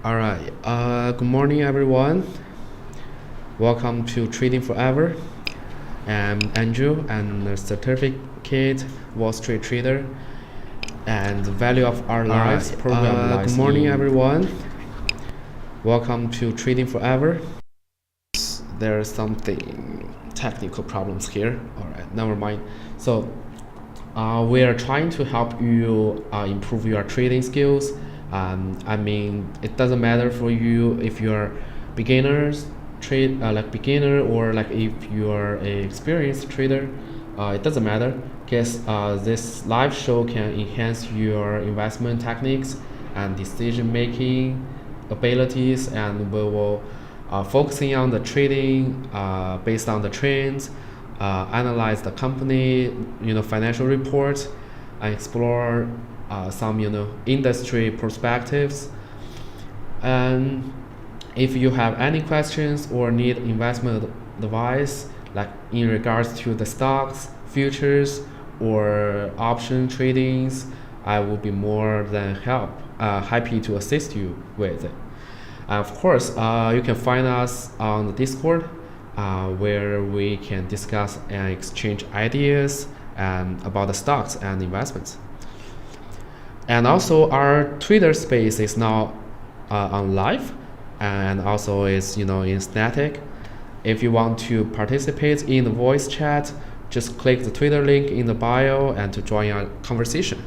All right. Good morning, everyone. Welcome to Trading Forever. I'm Andrew, and a certificate Wall Street trader. And the value of our lives program lies Good morning, everyone. Welcome to Trading Forever. There's something technical problems here. All right, never mind. So we are trying to help you improve your trading skills. I mean, it doesn't matter for you if you're beginners trade like beginner or like if you're an experienced trader. It doesn't matter because this live show can enhance your investment techniques and decision making abilities, and we will focusing on the trading based on the trends, analyze the company, financial reports, and explore some industry perspectives. And if you have any questions or need investment advice, like in regards to the stocks, futures, or option tradings, I will be more than happy to assist you with it. Of course, you can find us on the Discord, where we can discuss and exchange ideas about the stocks and investments. And also, our Twitter space is now on live, and also is in static. If you want to participate in the voice chat, just click the Twitter link in the bio and to join our conversation.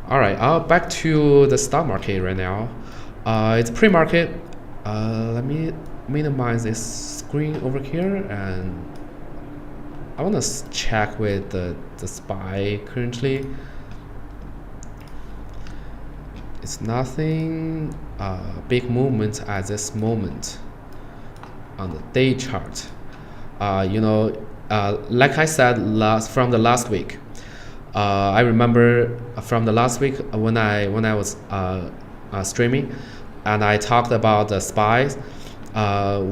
All right, back to the stock market right now. It's pre-market. Let me minimize this screen over here, and I want to check with the SPY currently. It's nothing big movement at this moment on the day chart. Like I said from the last week, I remember from the last week when I was streaming, and I talked about the SPYs.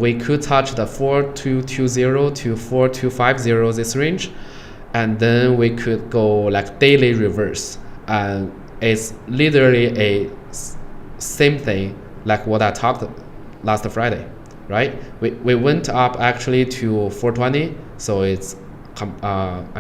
We could touch the 4220 to 4250 this range, and then we could go like daily reverse, and it's literally a same thing like what I talked last Friday, right? We went up actually to 420, so it's compared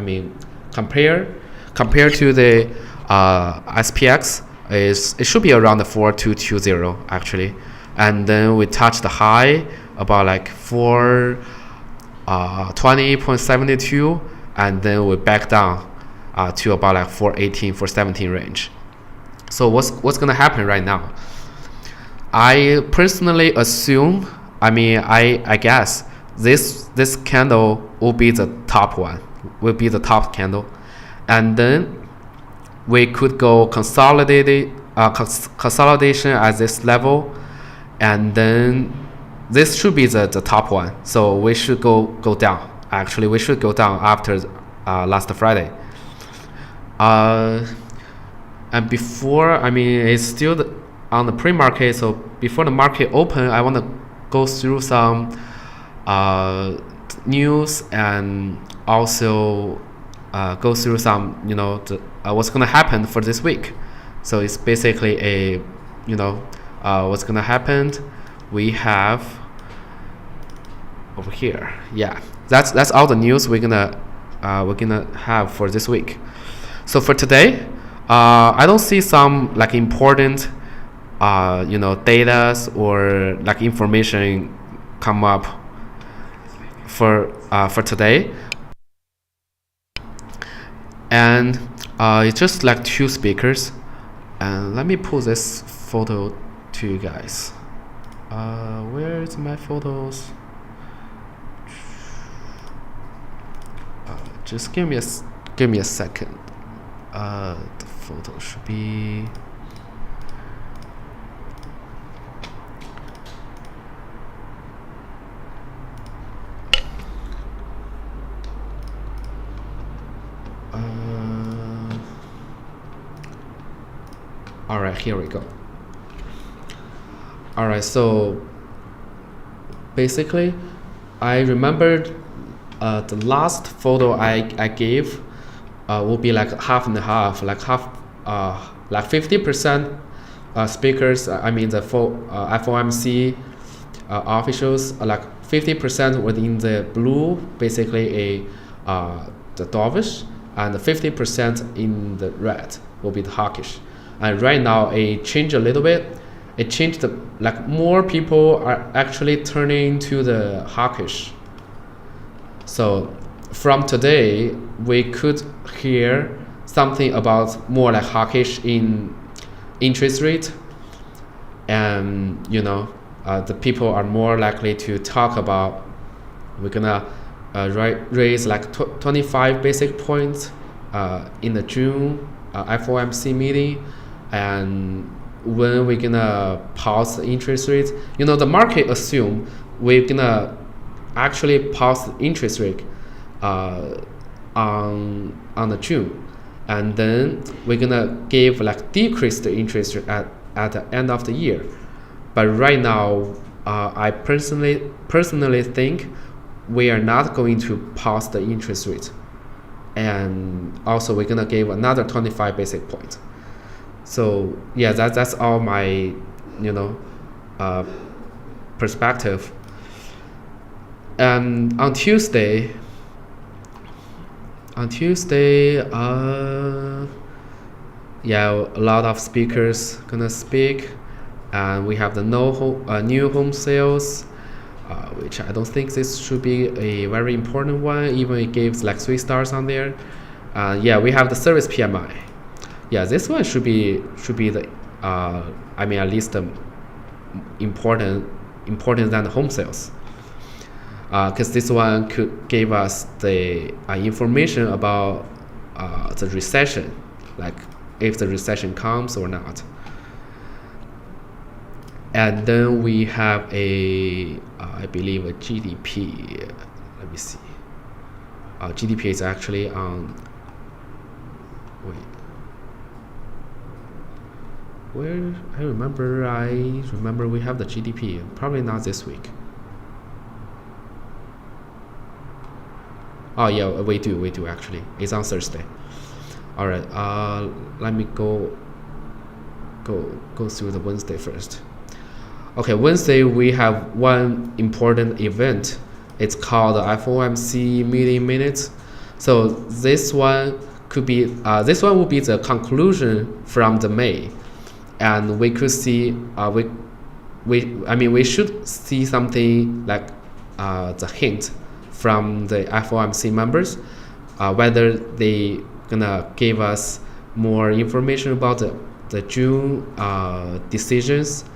to the SPX, it should be around the 4220 actually, and then we touched the high about like 420.72, and then we back down to about like 418, 417 range. So what's gonna happen right now? I personally assume, I guess this candle will be the top one, will be the top candle, and then we could go consolidation at this level, and then this should be the top one. So we should go down. Actually, we should go down after last Friday. And before, it's still on the pre-market, so before the market open, I want to go through some news, and also go through some, what's going to happen for this week. So it's basically what's going to happen. We have over here, that's all the news we're gonna have for this week. So for today, I don't see some like important data or like information come up for today, and it's just like two speakers. And let me pull this photo to you guys. Where is my photos? Just give me a second. The photo should be. All right, here we go. All right, so basically, I remembered the last photo I gave will be like half and half, like 50% speakers, I mean the FOMC officials, like 50% within the blue, basically the dovish, and 50% in the red will be the hawkish. And right now it changed a little bit. It changed, like more people are actually turning to the hawkish. So from today, we could hear something about more like hawkish in interest rate, and the people are more likely to talk about we're gonna raise like 25 basic points in the June FOMC meeting, and when we're gonna pause the interest rate. The market assume we're gonna actually pause the interest rate on the June, and then we're gonna give like decrease the interest rate at the end of the year. But right now, I personally think we are not going to pause the interest rate, and also we're gonna give another 25 basic points. So yeah, that's all my perspective. And on Tuesday, yeah, a lot of speakers gonna speak, and we have the new home sales, which I don't think this should be a very important one, even it gives like 3 stars on there. Yeah, we have the service PMI. Yeah, this one should be the at least important than the home sales, because this one could give us the information about the recession, like if the recession comes or not. And then we have I believe a GDP. Let me see. GDP is actually on. Where I remember we have the GDP. Probably not this week. Oh yeah, we do actually. It's on Thursday. All right. Let me go through the Wednesday first. Okay, Wednesday we have one important event. It's called the FOMC meeting minutes. So this one will be the conclusion from the May, and we could see we should see something like the hint from the FOMC members, whether they gonna give us more information about the June decisions.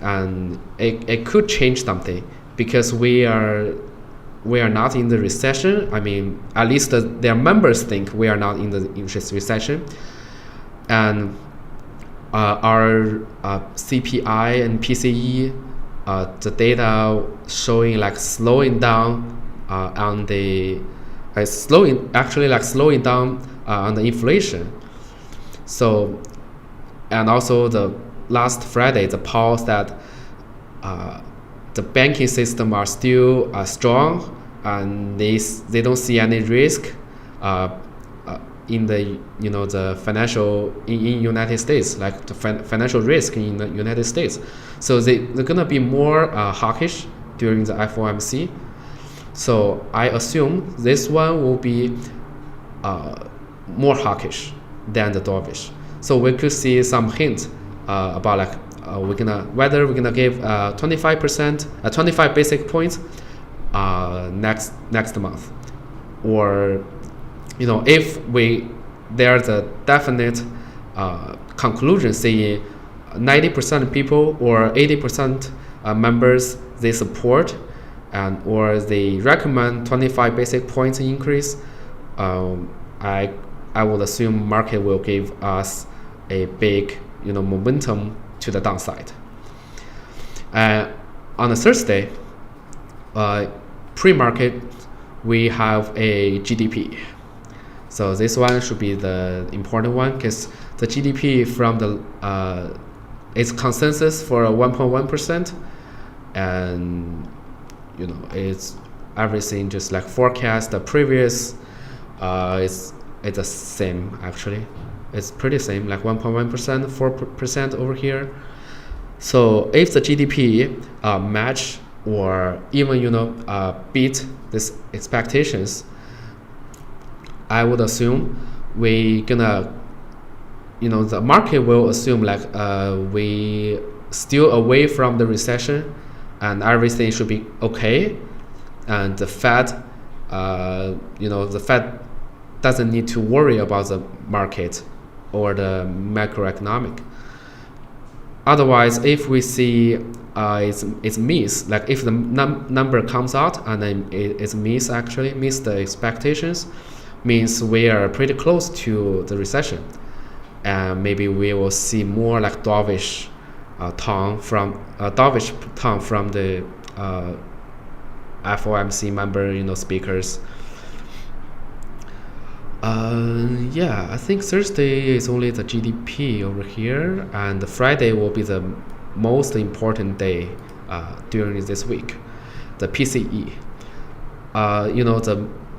And it could change something, because we are not in the recession. At least their members think we are not in the interest recession, and our CPI and PCE, the data showing like slowing down on the slowing down on the inflation. So, and also the last Friday, the polls that the banking system are still strong, and they don't see any risk in the the financial in United States, like the financial risk in the United States. So they're gonna be more hawkish during the FOMC. So I assume this one will be more hawkish than the dovish. So we could see some hint about like whether we're gonna give 25 basic points next month, or if there's a definite conclusion saying 90% people or 80% members they support, and or they recommend 25 basic points increase, I would assume market will give us a big momentum to the downside. On a Thursday, pre-market, we have a GDP. So this one should be the important one, because the GDP from the it's consensus for 1.1%, and it's everything just like forecast. The previous it's the same actually. It's pretty same, like 1.1%, 4% over here. So if the GDP match or even beat these expectations, I would assume we gonna the market will assume like we still away from the recession and everything should be okay, and the Fed the Fed doesn't need to worry about the market or the macroeconomic. Otherwise, if we see it's miss, like if the number comes out and then it's miss the expectations, means we are pretty close to the recession, and maybe we will see more like dovish tone from the FOMC member speakers. Yeah, I think Thursday is only the GDP over here, and Friday will be the most important day during this week, the PCE.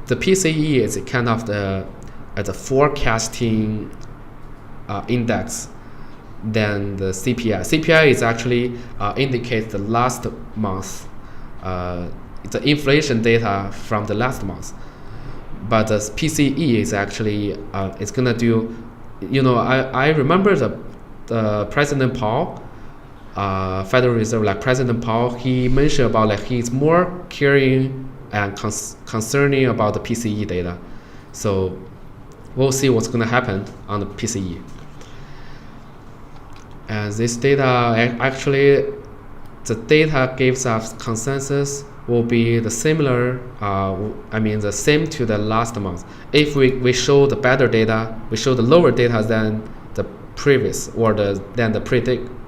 The PCE is kind of the forecasting index than the CPI. CPI is actually indicates the last month, the inflation data from the last month. But the PCE is actually it's gonna do. I remember the President Powell, Federal Reserve, like President Powell, he mentioned about like he's more caring and concerning about the PCE data. So we'll see what's gonna happen on the PCE. And this data actually, the data gives us consensus will be the similar, the same to the last month. If we show the better data, we show the lower data than the previous or than the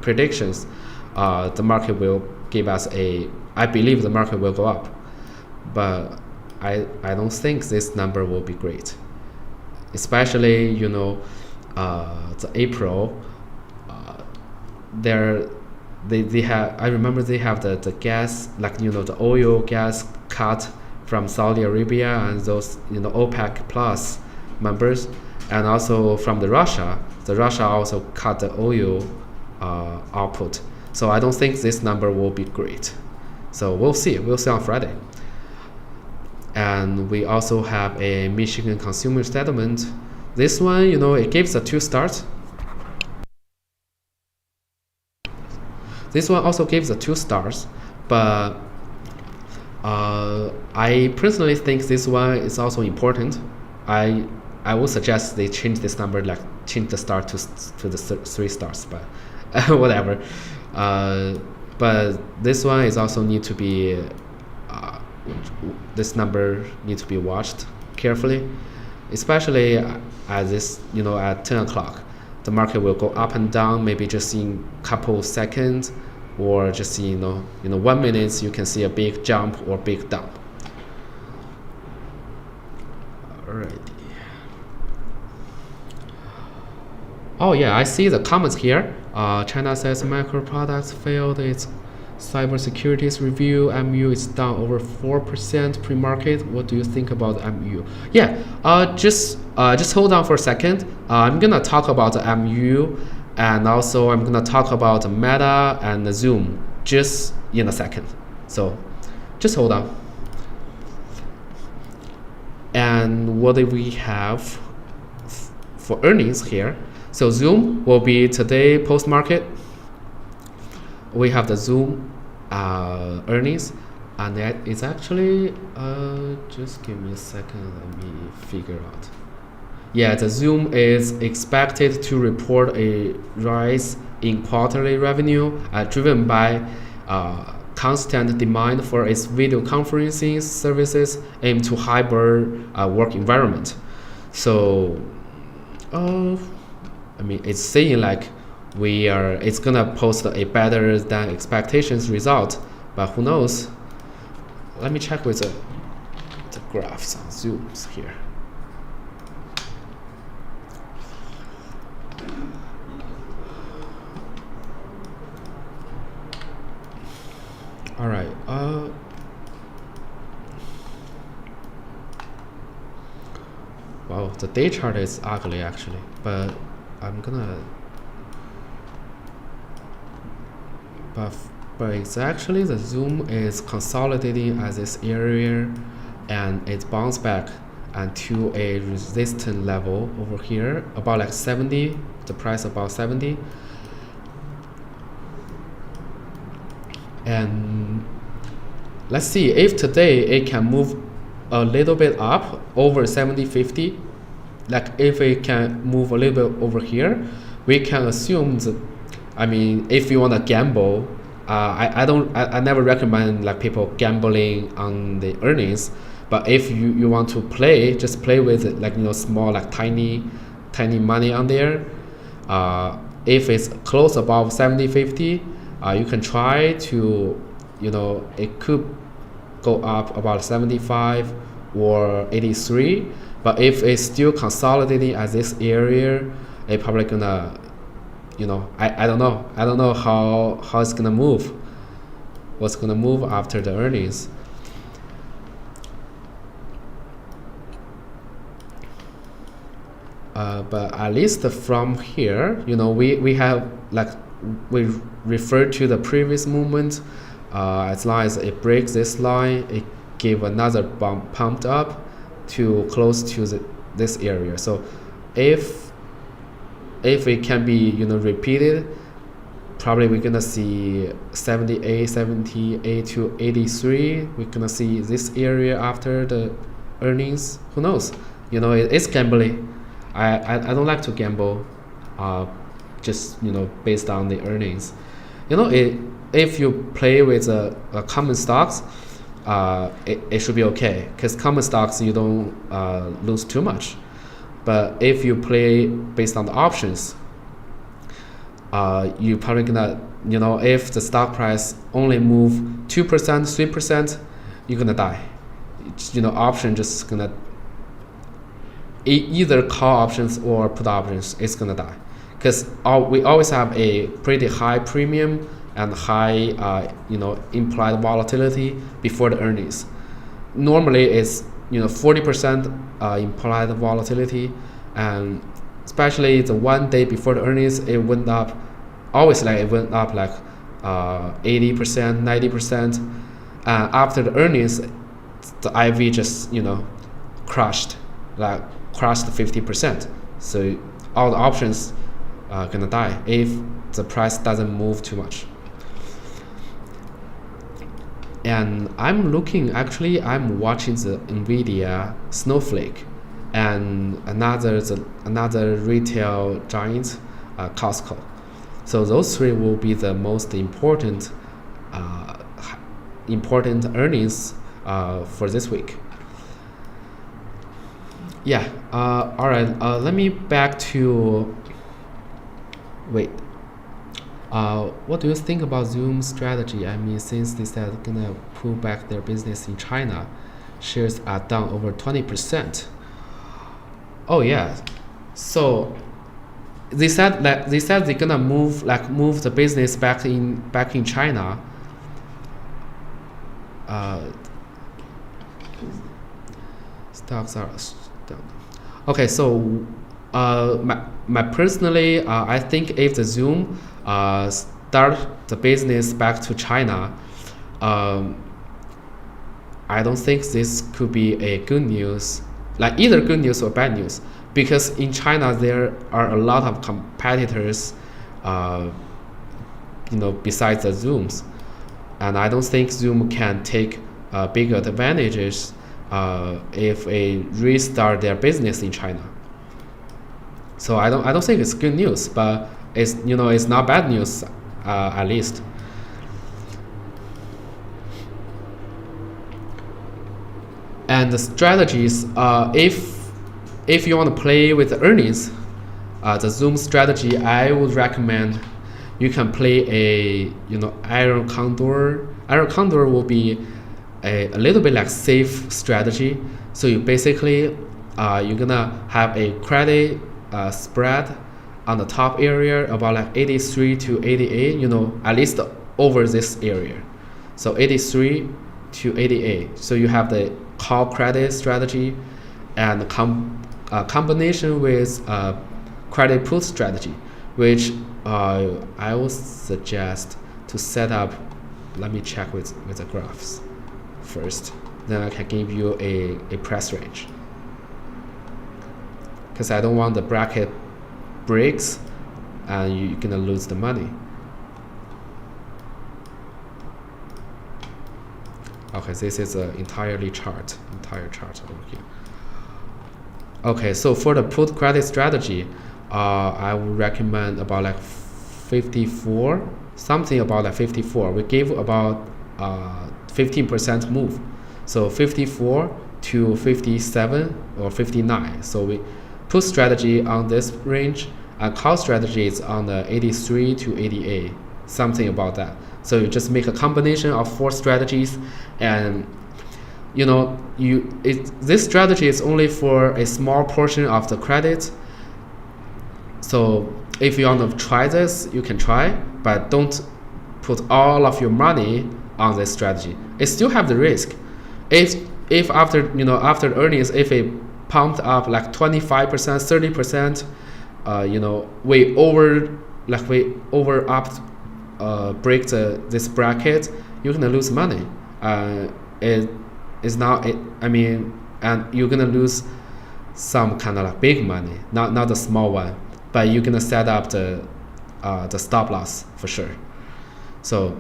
predictions, the market will give us I believe the market will go up. But I don't think this number will be great. Especially, the April, they have, I remember they have the gas, like the oil gas cut from Saudi Arabia and those OPEC plus members, and also from the Russia also cut the oil output. So I don't think this number will be great. So we'll see on Friday. And we also have a Michigan consumer settlement. This one, it gives a 2 stars. This one also gives a 2 stars, but I personally think this one is also important. I would suggest they change this number, like change the star to the 3 stars, but whatever. But this one is also need to be this number needs to be watched carefully, especially at this at 10 o'clock. The market will go up and down, maybe just in couple seconds, or just in 1 minute you can see a big jump or big dump. Alrighty. Oh yeah, I see the comments here. China says micro products failed its cybersecurity's review. MU is down over 4% pre-market. What do you think about MU? Yeah, just hold on for a second. I'm gonna talk about the MU, and also I'm gonna talk about the Meta and the Zoom just in a second. So just hold on. And what do we have for earnings here? So Zoom will be today post-market. We have the Zoom earnings, and it's actually just give me a second, let me figure out. Yeah, the Zoom is expected to report a rise in quarterly revenue driven by constant demand for its video conferencing services aimed to hybrid work environment. So it's saying like it's gonna post a better than expectations result, but who knows? Let me check with the graphs on Zooms here. All right. Wow, the day chart is ugly actually, but I'm gonna, but it's actually the zoom is consolidating at this area, and it bounced back and to a resistance level over here about like 70, the price about 70. And let's see if today it can move a little bit up over 70.50. Like if it can move a little bit over here, we can assume that, I mean, if you want to gamble, I never recommend like people gambling on the earnings, but if you want to play, just play with it, like, you know, small, like tiny money on there. If it's close above 70.50, you can try to, you know, it could go up about 75 or 83, but if it's still consolidating at this area, it probably gonna, you know, I don't know how it's gonna move, what's gonna move after the earnings. But at least from here, you know, we have, like, we refer to the previous movement. As long as it breaks this line, it give another bump, pumped up to close to this area. So if it can be, you know, repeated, probably we're gonna see 78 to 83. We're gonna see this area after the earnings. Who knows? You know, it's gambling. I don't like to gamble, just, you know, based on the earnings. You know, if you play with a common stocks, it should be okay, because common stocks you don't lose too much. But if you play based on the options, you probably gonna, you know, if the stock price only move 2%, 3%, you're gonna die. You know, option just gonna either call options or put options, it's gonna die, because we always have a pretty high premium and high, you know, implied volatility before the earnings. Normally it's, you know, 40% implied volatility, and especially the one day before the earnings, it went up, always like it went up like 80%, 90%. After the earnings, the IV just, you know, crushed 50%. So all the options are gonna die if the price doesn't move too much. And I'm watching the Nvidia, Snowflake, and another retail giant, Costco. So those three will be the most important earnings for this week. Yeah. All right. Let me back to. Wait. What do you think about Zoom's strategy? I mean, since they said gonna pull back their business in China, shares are down over 20%. Oh yeah. So they said they're gonna move the business back in China. Stocks are down. Okay, so my personally, I think if the Zoom start the business back to China, I don't think this could be a good news, like either good news or bad news, because in China there are a lot of competitors, you know, besides the Zooms, and I don't think Zoom can take big advantages if they restart their business in China. So I don't think it's good news, but it's, you know, it's not bad news, at least. And the strategies, if you want to play with the earnings, the Zoom strategy, I would recommend you can play a, you know, Iron Condor. Iron Condor will be a little bit like safe strategy. So you basically you're gonna have a credit spread on the top area about like 83 to 88, you know, at least over this area. So 83 to 88. So you have the call credit strategy, and combination with credit put strategy, which I would suggest to set up. Let me check with the graphs first, then I can give you a price range, because I don't want the bracket breaks and you're gonna lose the money. Okay, this is an entire chart over here. Okay, so for the put credit strategy, I would recommend about like 54, something about like 54. We gave about 15% move, so 54 to 57 or 59. So we put strategy on this range, and call strategy is on the 83 to 88, something about that. So you just make a combination of 4 strategies, and this strategy is only for a small portion of the credit. So if you want to try this, you can try, but don't put all of your money on this strategy. It still have the risk. If after earnings, if it pumped up like 25%, 30%, way over upped, break this bracket, you're gonna lose money. And you're gonna lose some kind of like big money, not the small one, but you're gonna set up the stop loss for sure. So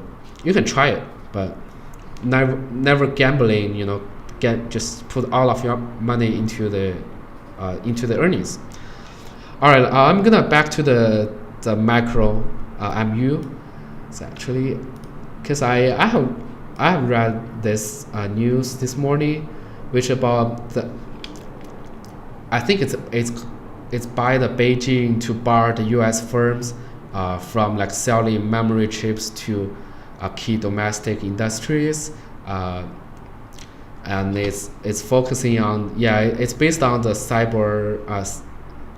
you can try it, but never gambling. Just put all of your money into the earnings. All right, I'm gonna back to the macro MU. It's actually because I have read this news this morning, which about I think it's by the Beijing to bar the U.S. firms from like selling memory chips to key domestic industries, and it's focusing on it's based on the cyber.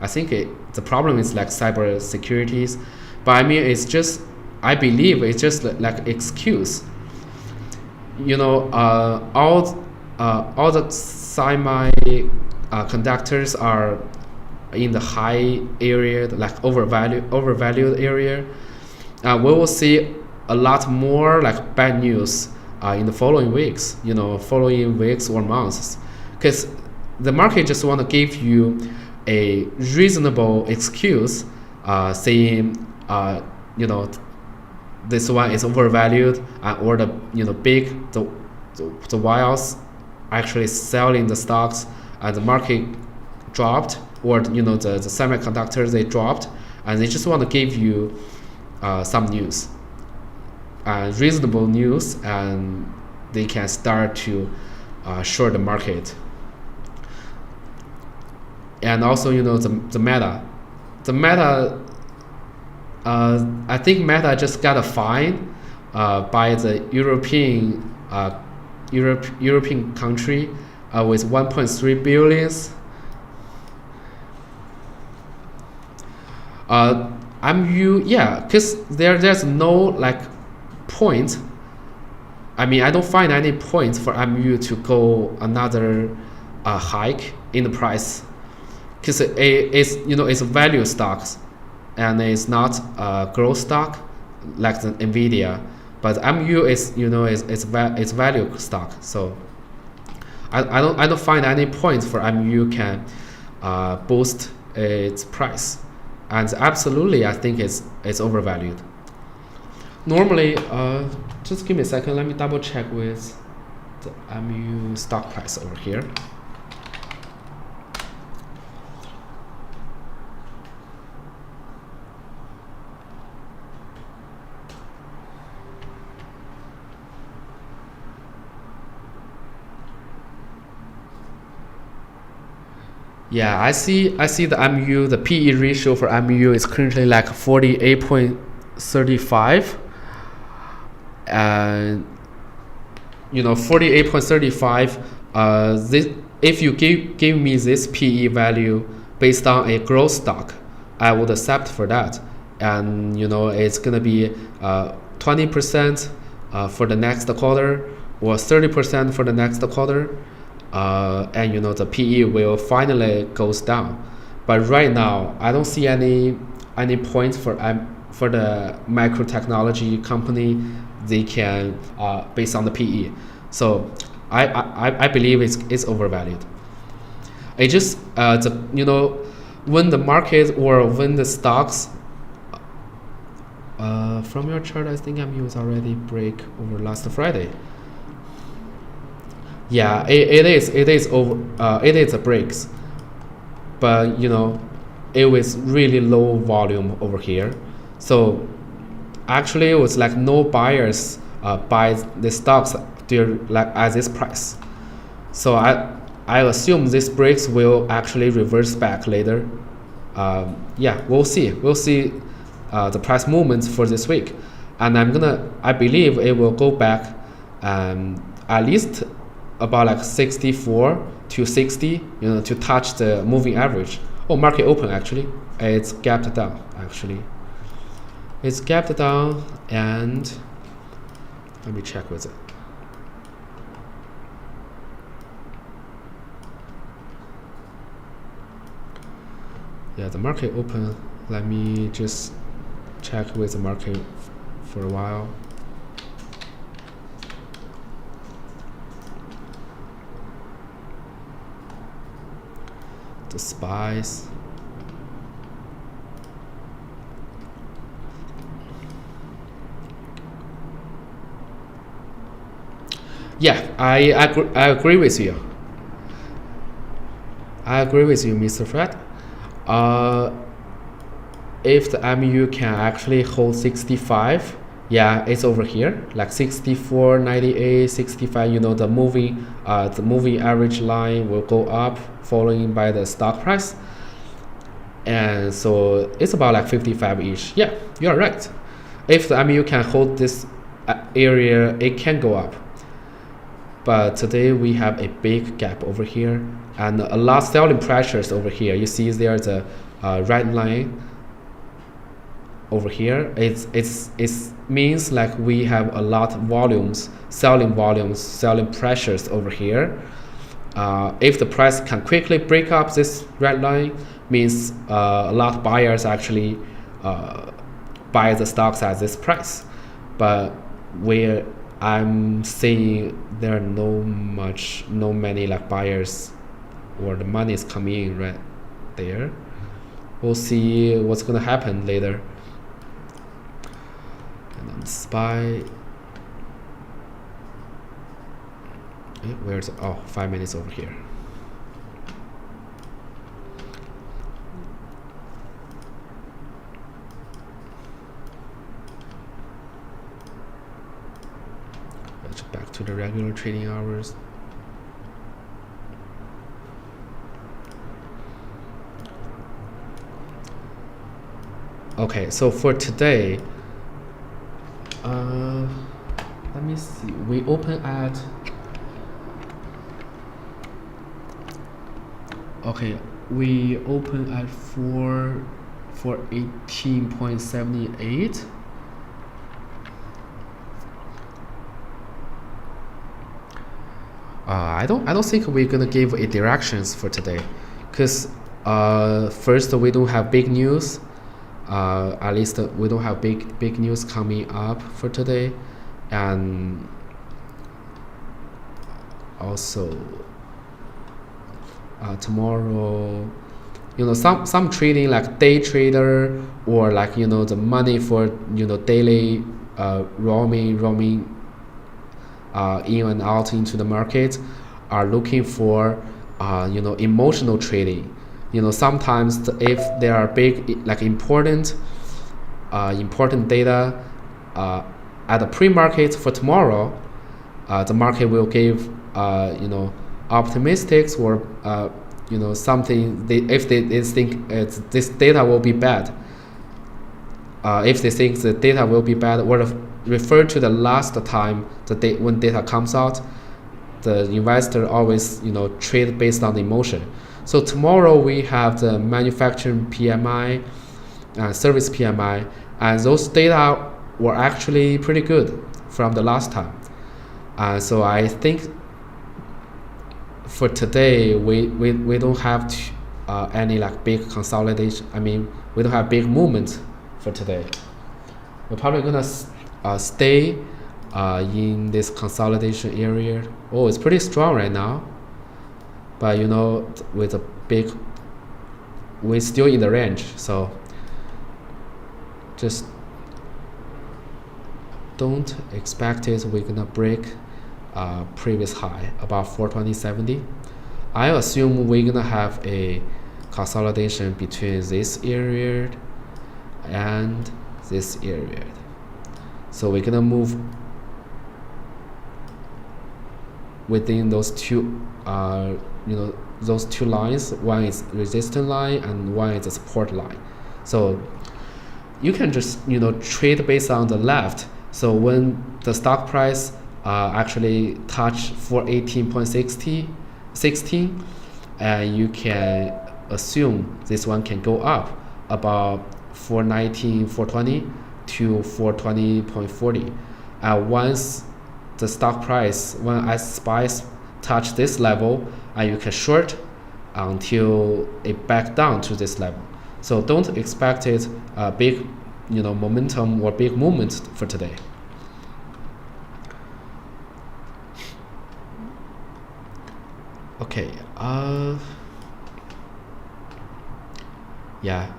I think the problem is like cyber securities, but I believe it's just like excuse. All the semi conductors are in the high area, like overvalued area. We will see a lot more like bad news in the following weeks, or months, because the market just want to give you a reasonable excuse, saying this one is overvalued, or the whales actually selling the stocks and the market dropped, or the semiconductors they dropped, and they just want to give you some news, reasonable news, and they can start to short the market. And also the Meta, I think Meta just got a fine by the European country with 1.3 billion. Because there's no like point. I don't find any point for MU to go another hike in the price, because it's value stocks, and it's not growth stock like the Nvidia, but MU is it's value stock. So I don't find any point for MU can boost its price, and absolutely I think it's overvalued. Normally, just give me a second. Let me double check with the MU stock price over here. Yeah, I see the MU, the PE ratio for MU is currently like 48.35, and 48.35. If you give me this PE value based on a growth stock, I would accept for that, and it's gonna be 20% for the next quarter, or 30% for the next quarter. And the PE will finally goes down. But right now, I don't see any point for the micro technology company. They can based on the PE. So I believe it's overvalued. It just when the market or when the stocks from your chart, I think MU already break over last Friday. Yeah, it is over. It is a breaks, but it was really low volume over here. So actually, it was like no buyers buy the stocks like at this price. So I assume this breaks will actually reverse back later. Yeah, we'll see. We'll see the price movements for this week, and I believe it will go back at least about like 64 to 60, to touch the moving average. Oh, market open actually. It's gapped down actually. It's gapped down, and let me check with it. Yeah, the market open. Let me just check with the market for a while. The SPYs. Yeah, I agree with you. I agree with you, Mr. Fred. If the MU can actually hold 65, yeah, it's over here, like 64, 98, 65. The moving average line will go up, following by the stock price, and so it's about like 55-ish. Yeah, you're right. If the MU can hold this area, it can go up. But today we have a big gap over here and a lot of selling pressures over here. You see there's a red line over here. It means like we have a lot of volumes, selling pressures over here. If the price can quickly break up this red line, means a lot of buyers actually buy the stocks at this price. But where I'm seeing there are no many like buyers, or the money is coming in right there. We'll see what's gonna happen later. And then SPY. Where's 5 minutes over here. Let's back to the regular trading hours. Okay, so for today, let me see. We open at we open at 418.78. I don't think we're gonna give a directions for today, because first we don't have big news. At least we don't have big news coming up for today, and also tomorrow, some trading like day trader, or like the money for daily roaming in and out into the market are looking for emotional trading. Sometimes if there are big like important data at the pre-market for tomorrow, the market will give optimistics, or something if they think this data will be bad. If they think the data will be bad, or refer to the last time when data comes out, the investor always trade based on the emotion. So tomorrow we have the manufacturing PMI, service PMI, and those data were actually pretty good from the last time. So I think for today we don't have any like big consolidation. I mean, we don't have big movement for today. We're probably gonna stay in this consolidation area. Oh, it's pretty strong right now, but you know, with a big, we're still in the range, so just don't expect it we're gonna break previous high about 420.70. I assume we're gonna have a consolidation between this area and this area, so we're gonna move within those two those two lines. One is resistance line and one is a support line, so you can just trade based on the left. So when the stock price actually touch 418.16, and you can assume this one can go up about 420 to 420.40. Once the stock price, when SPY touch this level, and you can short until it back down to this level. So don't expect it big momentum or big movement for today. Okay, yeah,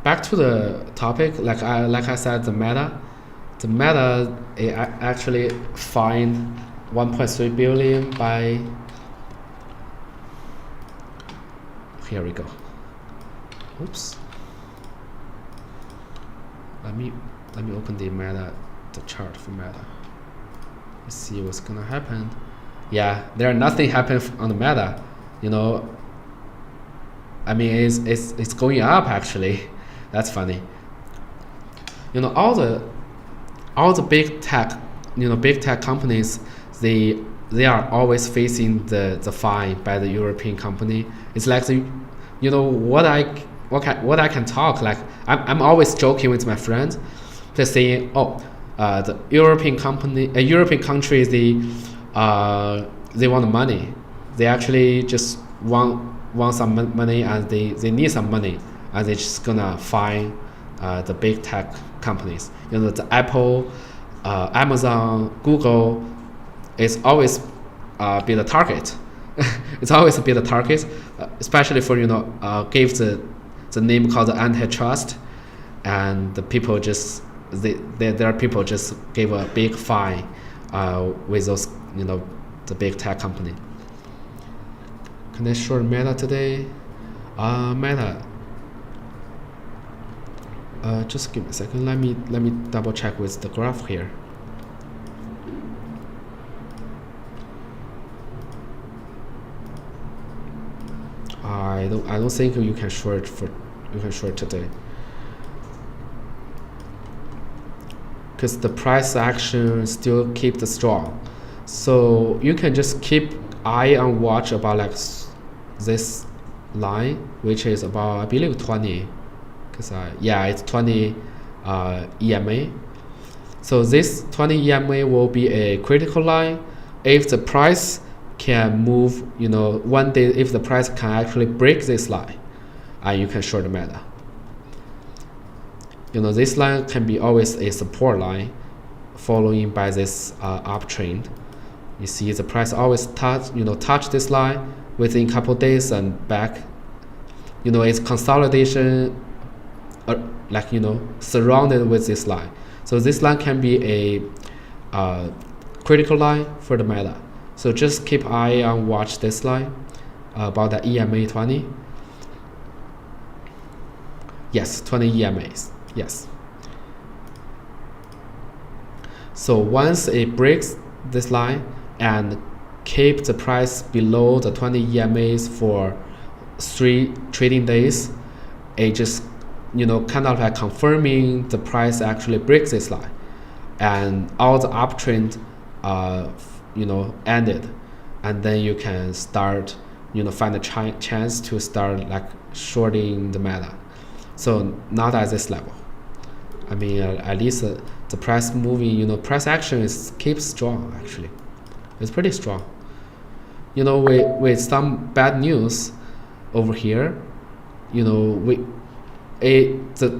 back to the topic. Like I said, the meta it actually find 1.3 billion by, here we go. Oops. Let me open the chart for meta. Let's see what's gonna happen. Yeah, there nothing happened on the meta. I mean, it's going up actually. That's funny. All the big tech companies, they are always facing the fine by the European company. It's like what I can talk, like I'm always joking with my friends. They're saying, the European countries, they want money. They actually just want some money, and they need some money, and they're just gonna fine the big tech companies. The Apple, Amazon, Google, it's always be the target. It's always be the target, especially for gave the name called the antitrust, and the people just there are people just gave a big fine with those the big tech company. Can I short Meta today? Meta. Just give me a second. Let me double check with the graph here. I don't think you can short today, because the price action still keep the strong. So you can just keep eye on watch about like this line, which is about, I believe, 20, because it's 20 EMA. So this 20 EMA will be a critical line. If the price can move, one day, if the price can actually break this line, you can short the Meta. This line can be always a support line, following by this uptrend. You see the price always touch this line within a couple days and back. It's consolidation, surrounded with this line. So this line can be a critical line for the Meta. So just keep eye on watch this line about the EMA 20. Yes, 20 EMAs. Yes. So once it breaks this line and keep the price below the 20 EMAs for 3 trading days, it just kind of like confirming the price actually breaks this line, and all the uptrend ended, and then you can start find a chance to start like shorting the Meta. So not at this level. I mean, at least the price moving, price action keeps strong. Actually, it's pretty strong. With some bad news over here,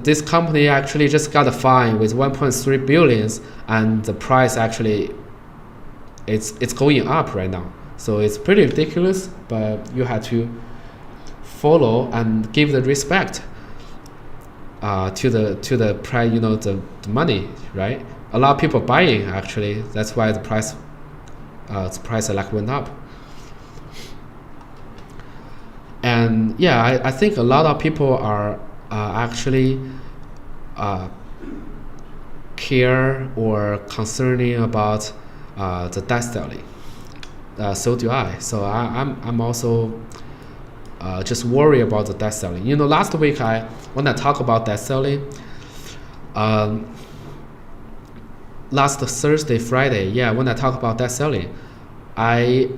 this company actually just got a fine with 1.3 billions, and the price actually it's going up right now. So it's pretty ridiculous, but you have to follow and give the respect to the price, the money, right? A lot of people buying actually. That's why the price like went up. And yeah, I think a lot of people are actually care or concerning about the debt ceiling. So do I. So I'm also just worry about the debt ceiling. Last week when I talk about debt ceiling, last Thursday, Friday, when I talk about debt ceiling, I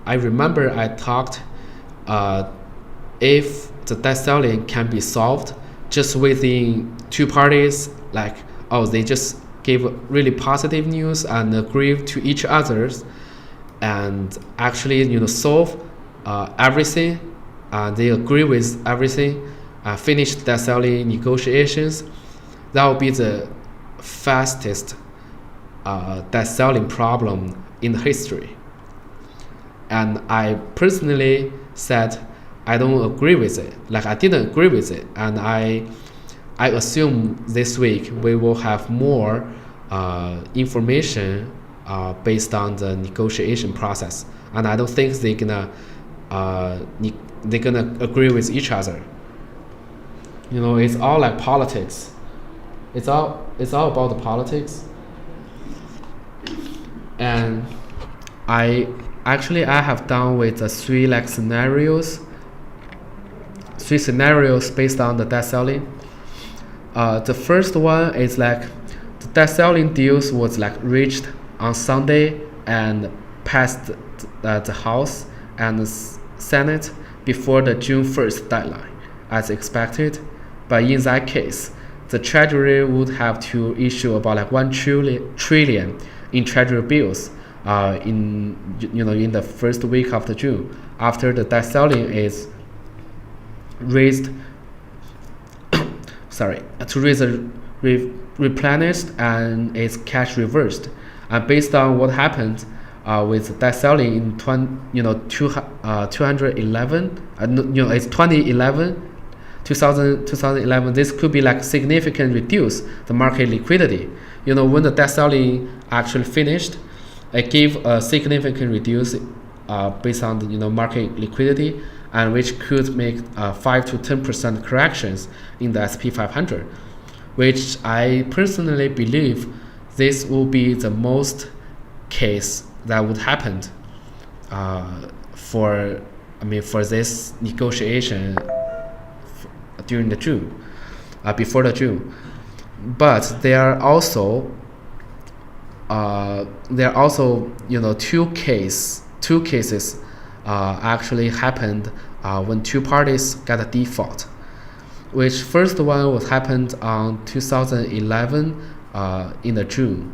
remember I talked if the debt ceiling can be solved just within two parties, like they just gave really positive news and agree to each other's, and actually solve everything, they agree with everything, finish debt ceiling negotiations, that will be the fastest debt ceiling problem in history. And I personally said I don't agree with it. Like I didn't agree with it, and I assume this week we will have more information based on the negotiation process, and I don't think they're gonna agree with each other. It's all like politics. It's all about the politics. And I have done with the three scenarios based on the debt ceiling. The first one is like the debt ceiling deals was like reached on Sunday and passed the House and the Senate before the June 1st deadline, as expected. But in that case, the Treasury would have to issue about like 1 trillion in Treasury bills in the first week of the June, after the debt ceiling is raised replenished and its cash reversed. And based on what happened with the debt ceiling in 2011, this could be like significantly reduce the market liquidity. When the debt ceiling actually finished, it gave a significant reduce based on the market liquidity, and which could make 5 to 10% corrections in the SP 500, which I personally believe this will be the most case that would happen for this negotiation during the June, before the June. But there are also two cases actually happened when two parties got a default. Which first one was happened on 2011 in the June.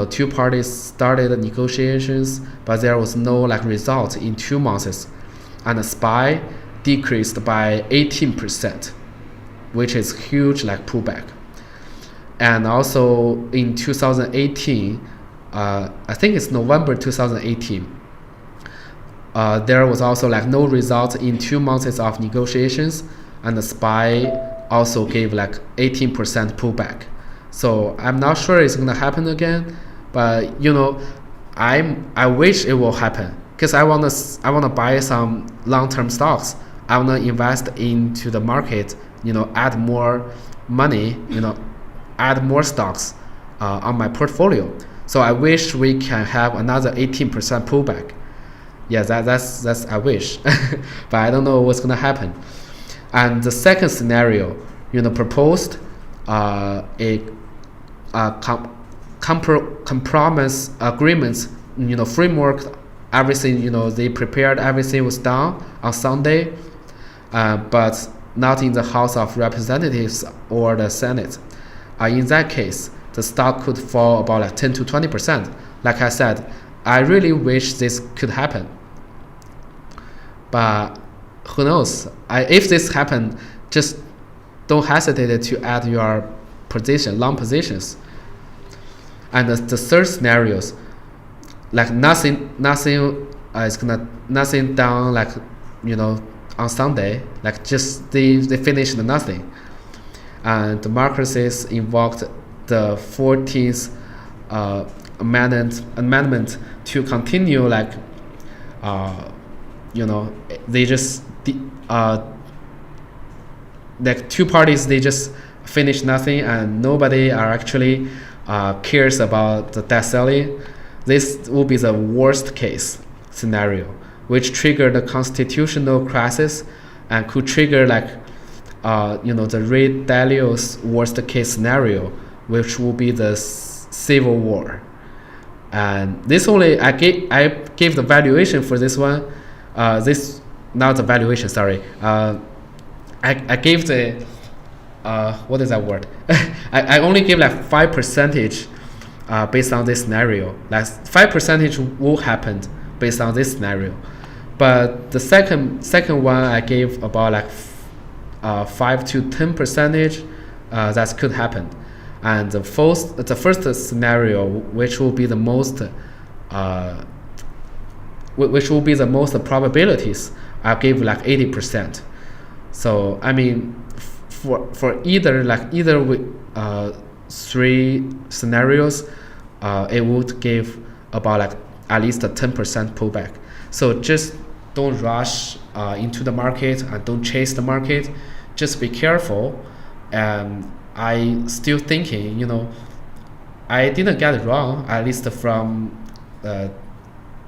Two parties started negotiations, but there was no result in 2 months, and the SPY decreased by 18%, which is huge pullback. And also in 2018, I think it's November 2018, there was also no result in 2 months of negotiations, and the SPY also gave 18% pullback. So I'm not sure it's gonna happen again, but I wish it will happen, because I wanna buy some long-term stocks. I wanna invest into the market, add more money, add more stocks on my portfolio. So I wish we can have another 18% pullback. Yeah, that's I wish, but I don't know what's gonna happen. And the second scenario, proposed a compromise agreements, framework, everything, they prepared, everything was done on Sunday, but not in the House of Representatives or the Senate. In that case, the stock could fall about 10 to 20%. Like I said, I really wish this could happen, but who knows? If this happened, just don't hesitate to add your long positions. And the third scenarios, like nothing is gonna nothing down, like on Sunday, like just they finished nothing, and the Marcus invoked the 14th amendment to continue, like they just like two parties, they just finish nothing and nobody are actually cares about the debt ceiling. This will be the worst case scenario, which trigger the constitutional crisis and could trigger like the Ray Dalio's worst case scenario, which will be the civil war. And this only I gave the valuation for this one. This not the valuation, sorry. I gave the what is that word? I only give like 5% based on this scenario. Like 5% will happen based on this scenario. But the second one I gave about like 5 to 10% that could happen. And the first scenario, which will be the most probabilities, I'll give like 80%. So I mean, for either three scenarios, it would give about like at least a 10% pullback. So just don't rush into the market and don't chase the market. Just be careful. And I still thinking, I didn't get it wrong, at least from a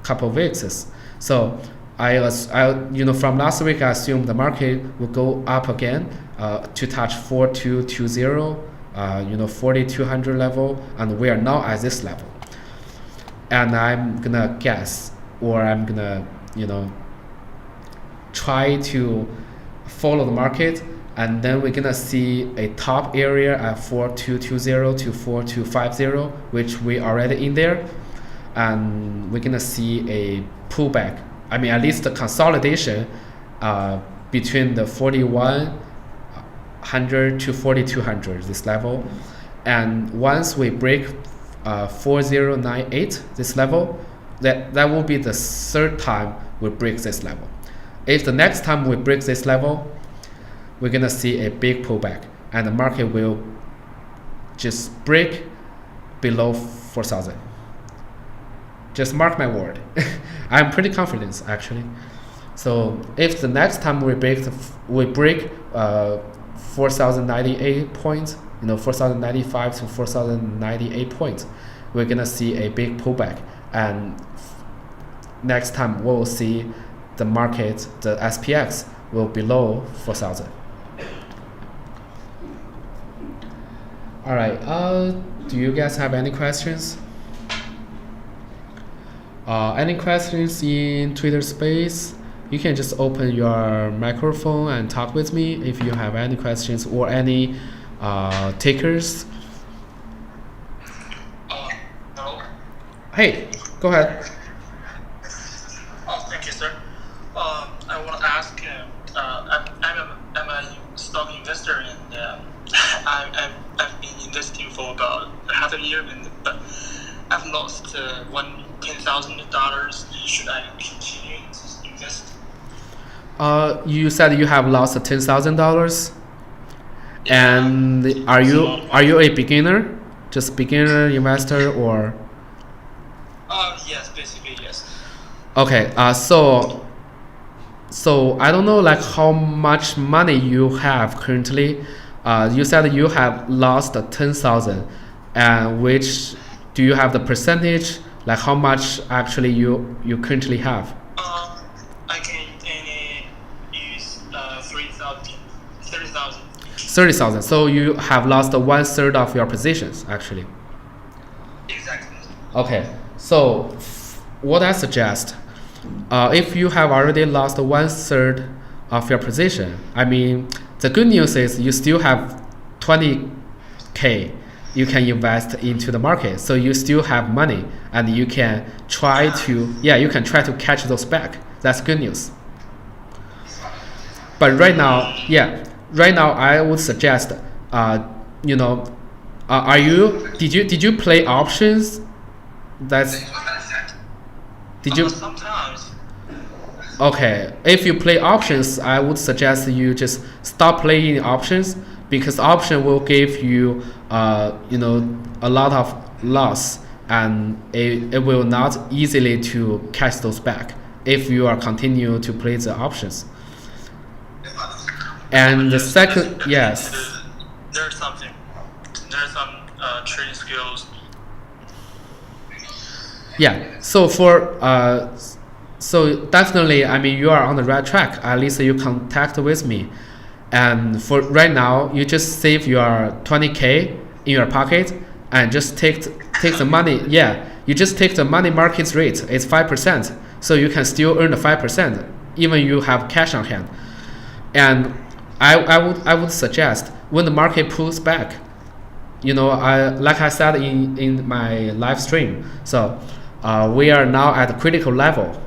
couple of weeks. So I from last week I assumed the market will go up again to touch 4220, 4200 level, and we are now at this level. And I'm gonna guess, or I'm gonna try to follow the market, and then we're gonna see a top area at 4220 to 4250, which we already in there, and we're gonna see a pullback. I mean, at least the consolidation between the 4100 to 4200, this level. And once we break 4098, this level, that will be the third time we break this level. If the next time we break this level, we're gonna see a big pullback, and the market will just break below 4,000. Just mark my word. I'm pretty confident actually. So if the next time we break 4,098 points, 4,095 to 4,098 points, we're gonna see a big pullback, and next time we'll see the market, the SPX will below 4,000. All right. Do you guys have any questions? Any questions in Twitter space? You can just open your microphone and talk with me if you have any questions or any takers. No. Hey, go ahead. Oh, thank you, sir. I want to ask. I'm a stock investor, and I've been investing for about half a year, but I've lost $10,000. Should I continue to invest? You said you have lost $10,000, and are you a beginner, just beginner investor, or? Yes, basically yes. Okay. So I don't know like how much money you have currently. You said you have lost 10,000, and which do you have the percentage? Like how much actually you currently have? I can use 30,000. 30,000. So you have lost 1/3 of your positions actually. Exactly. Okay. So what I suggest, if you have already lost 1/3 of your position, I mean, the good news is you still have 20K you can invest into the market, so you still have money, and you can try to catch those back. That's good news. But right now I would suggest, you know, did you play options? That's did you Sometimes. Okay, if you play options, I would suggest you just stop playing options, because option will give you, a lot of loss, and it will not easily to catch those back if you are continue to play the options. And the second, yes, There's something. There's some trading skills. yeah. So definitely, I mean, you are on the right track. At least you contact with me, and for right now, you just save your 20K in your pocket and just take the money. Yeah, you just take the money market rate. It's 5%, so you can still earn the 5%, even you have cash on hand. And I would suggest, when the market pulls back, like I said in my live stream, so we are now at a critical level,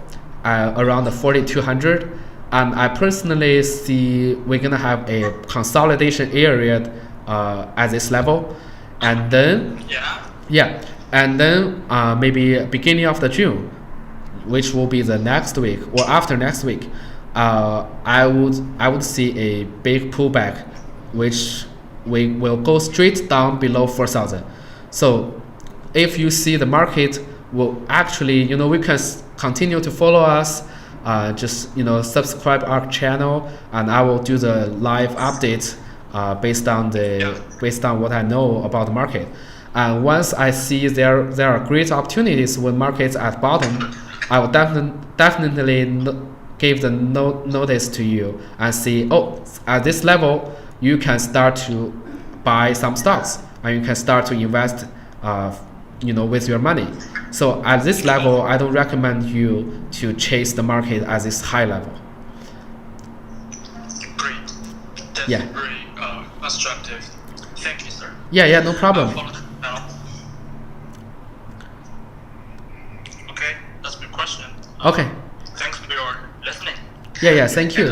around the 4200, and I personally see we're gonna have a consolidation area at this level, and then maybe beginning of the June, which will be the next week or after next week, I would see a big pullback, which we will go straight down below 4,000. So if you see the market will actually, we can continue to follow us. Just subscribe our channel, and I will do the live updates based on what I know about the market. And once I see there are great opportunities when markets at bottom, I will definitely give the notice to you and see, at this level you can start to buy some stocks, and you can start to invest with your money. So at this level, I don't recommend you to chase the market at this high level. Great. That's very constructive. Thank you, sir. Yeah, no problem. Okay, that's a good question. Okay. Thanks for your listening. Yeah, thank you.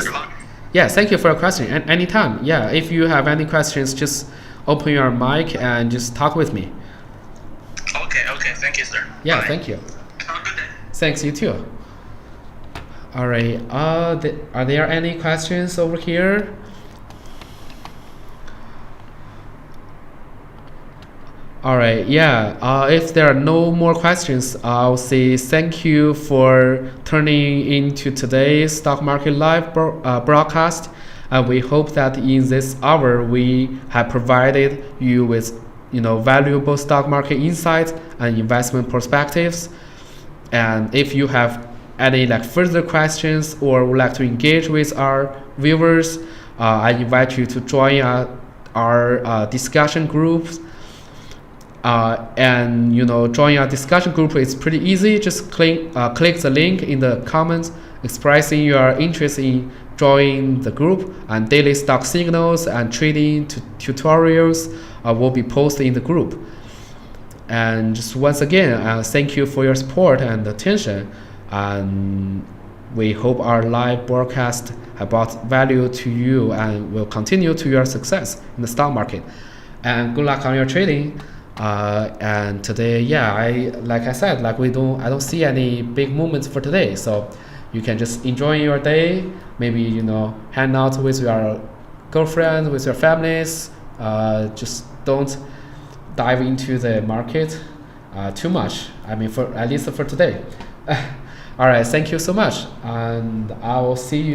Yeah, thank you for your question. And anytime, if you have any questions, just open your mic and just talk with me. Okay, thank you, sir. Yeah, Bye. thank you. Have a good day. Thanks, you too. All right. Are there any questions over here? All right. Yeah. If there are no more questions, I'll say thank you for turning into today's stock market live broadcast. And we hope that in this hour we have provided you with valuable stock market insights and investment perspectives. And if you have any further questions or would like to engage with our viewers, I invite you to join our discussion groups. And join our discussion group is pretty easy. Just click the link in the comments expressing your interest in joining the group, and daily stock signals and trading tutorials will be posted in the group. And just once again, thank you for your support and attention, and we hope our live broadcast have brought value to you and will continue to your success in the stock market. And good luck on your trading. And today, I don't see any big movements for today, so you can just enjoy your day. Maybe hang out with your girlfriend, with your families. Just don't dive into the market too much. I mean, at least for today. All right, thank you so much, and I will see you